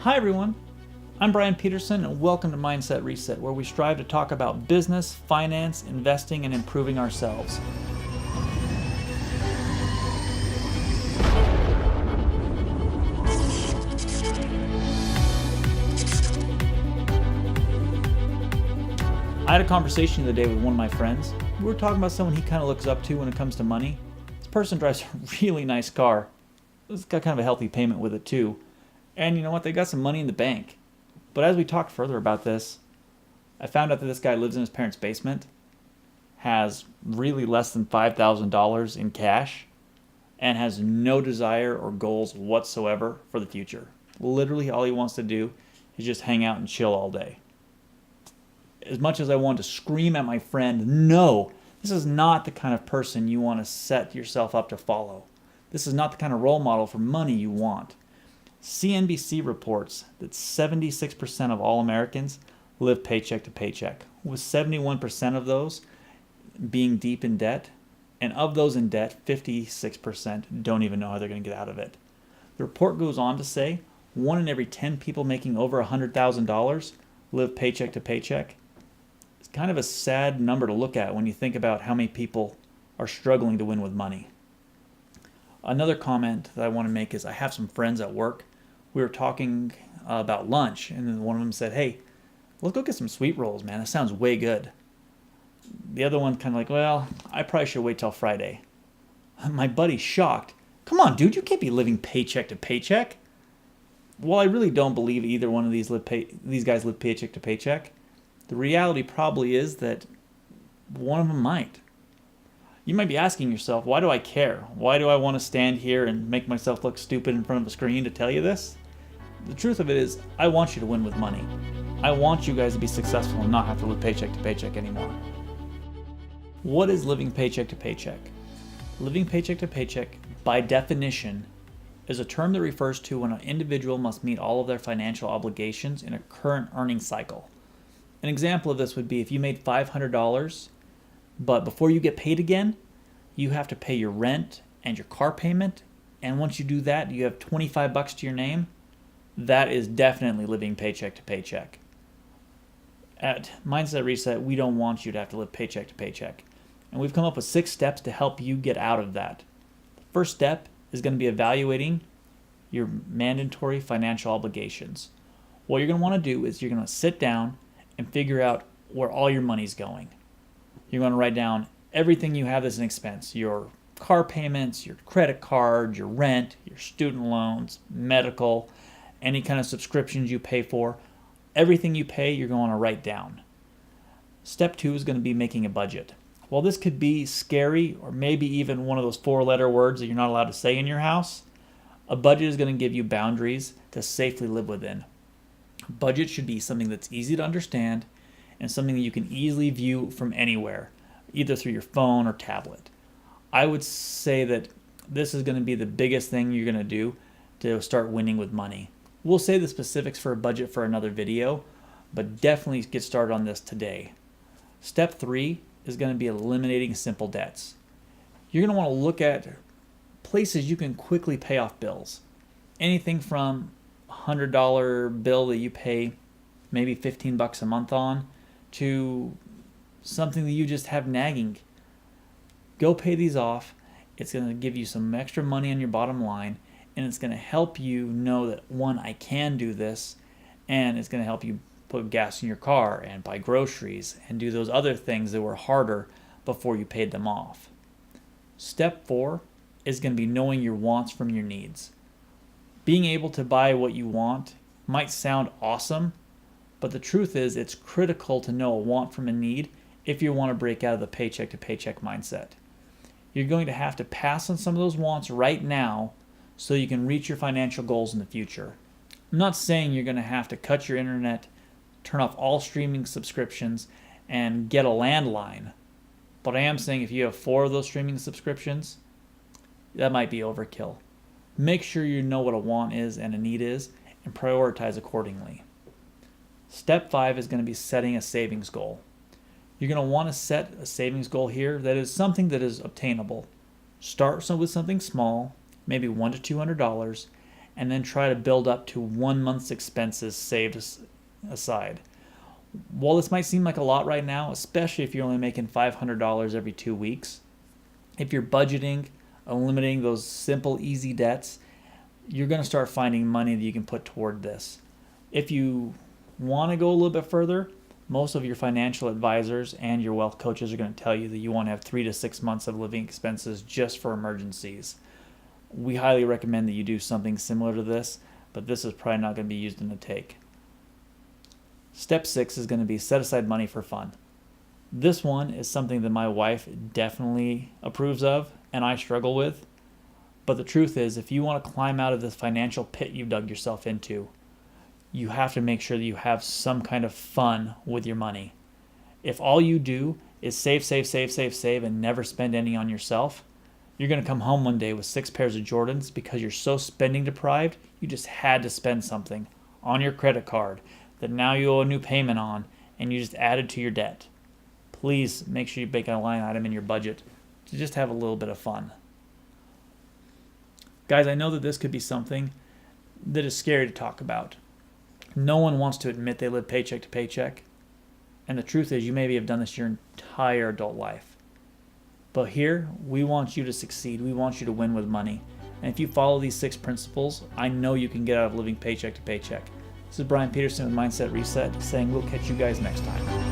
Hi everyone, I'm Brian Peterson and welcome to Mindset Reset, where we strive to talk about business, finance, investing, and improving ourselves. I had a conversation the other day with one of my friends. We were talking about someone he kind of looks up to when it comes to money. This person drives a really nice car. It's got kind of a healthy payment with it too. And you know what? They got some money in the bank. But as we talked further about this, I found out that this guy lives in his parents' basement, has really less than $5,000 in cash, and has no desire or goals whatsoever for the future. Literally all he wants to do is just hang out and chill all day. As much as I want to scream at my friend, no, this is not the kind of person you want to set yourself up to follow. This is not the kind of role model for money you want. CNBC reports that 76% of all Americans live paycheck to paycheck, with 71% of those being deep in debt, and of those in debt, 56% don't even know how they're going to get out of it. The report goes on to say 1 in every 10 people making over $100,000 live paycheck to paycheck. It's kind of a sad number to look at when you think about how many people are struggling to win with money. Another comment that I want to make is I have some friends at work. We were talking about lunch, and then one of them said, "Hey, let's go get some sweet rolls, man. That sounds way good." The other one kind of like, "Well, I probably should wait till Friday." My buddy's shocked. "Come on, dude, you can't be living paycheck to paycheck." Well, I really don't believe either one of these guys live paycheck to paycheck. The reality probably is that one of them might. You might be asking yourself, why do I care? Why do I want to stand here and make myself look stupid in front of a screen to tell you this? The truth of it is, I want you to win with money. I want you guys to be successful and not have to live paycheck to paycheck anymore. What is living paycheck to paycheck? Living paycheck to paycheck, by definition, is a term that refers to when an individual must meet all of their financial obligations in a current earning cycle. An example of this would be if you made $500, but before you get paid again, you have to pay your rent and your car payment, and once you do that, you have $25 to your name. That is definitely living paycheck to paycheck. At Mindset Reset, we don't want you to have to live paycheck to paycheck, and we've come up with 6 steps to help you get out of that. The first step is going to be evaluating your mandatory financial obligations. What you're going to want to do is you're going to sit down and figure out where all your money's going. You're going to write down everything you have as an expense: your car payments, your credit card, your rent, your student loans, medical, any kind of subscriptions you pay for. Everything you pay, you're going to write down. Step 2 is going to be making a budget. While this could be scary, or maybe even one of those 4-letter words that you're not allowed to say in your house, a budget is going to give you boundaries to safely live within. A budget should be something that's easy to understand and something that you can easily view from anywhere, either through your phone or tablet. I would say that this is going to be the biggest thing you're going to do to start winning with money. We'll say the specifics for a budget for another video, but definitely get started on this today. Step 3 is going to be eliminating simple debts. You're going to want to look at places you can quickly pay off bills. Anything from a $100 bill that you pay maybe $15 a month on to something that you just have nagging. Go pay these off. It's going to give you some extra money on your bottom line, and it's going to help you know that, one, I can do this, and it's going to help you put gas in your car and buy groceries and do those other things that were harder before you paid them off. Step 4 is going to be knowing your wants from your needs. Being able to buy what you want might sound awesome, but the truth is it's critical to know a want from a need if you want to break out of the paycheck to paycheck mindset. You're going to have to pass on some of those wants right now so you can reach your financial goals in the future. I'm not saying you're going to have to cut your internet, turn off all streaming subscriptions, and get a landline, but I am saying if you have 4 of those streaming subscriptions, that might be overkill. Make sure you know what a want is and a need is and prioritize accordingly. Step 5 is going to be setting a savings goal. You're going to want to set a savings goal here that is something that is obtainable. Start with something small, maybe $100 to $200, and then try to build up to 1 month's expenses saved aside. While this might seem like a lot right now, especially if you're only making $500 every 2 weeks, if you're budgeting, eliminating those simple, easy debts, you're going to start finding money that you can put toward this. If you want to go a little bit further, most of your financial advisors and your wealth coaches are going to tell you that you want to have 3 to 6 months of living expenses just for emergencies. We highly recommend that you do something similar to this, but this is probably not going to be used in a take. Step 6 is going to be set aside money for fun. This one is something that my wife definitely approves of and I struggle with. But the truth is, if you want to climb out of this financial pit you've dug yourself into, you have to make sure that you have some kind of fun with your money. If all you do is save, and never spend any on yourself, you're going to come home one day with 6 pairs of Jordans because you're so spending deprived, you just had to spend something on your credit card that now you owe a new payment on, and you just added to your debt. Please make sure you make a line item in your budget to just have a little bit of fun. Guys, I know that this could be something that is scary to talk about. No one wants to admit they live paycheck to paycheck. And the truth is, you maybe have done this your entire adult life. But here, we want you to succeed. We want you to win with money. And if you follow these 6 principles, I know you can get out of living paycheck to paycheck. This is Brian Peterson with Mindset Reset saying we'll catch you guys next time.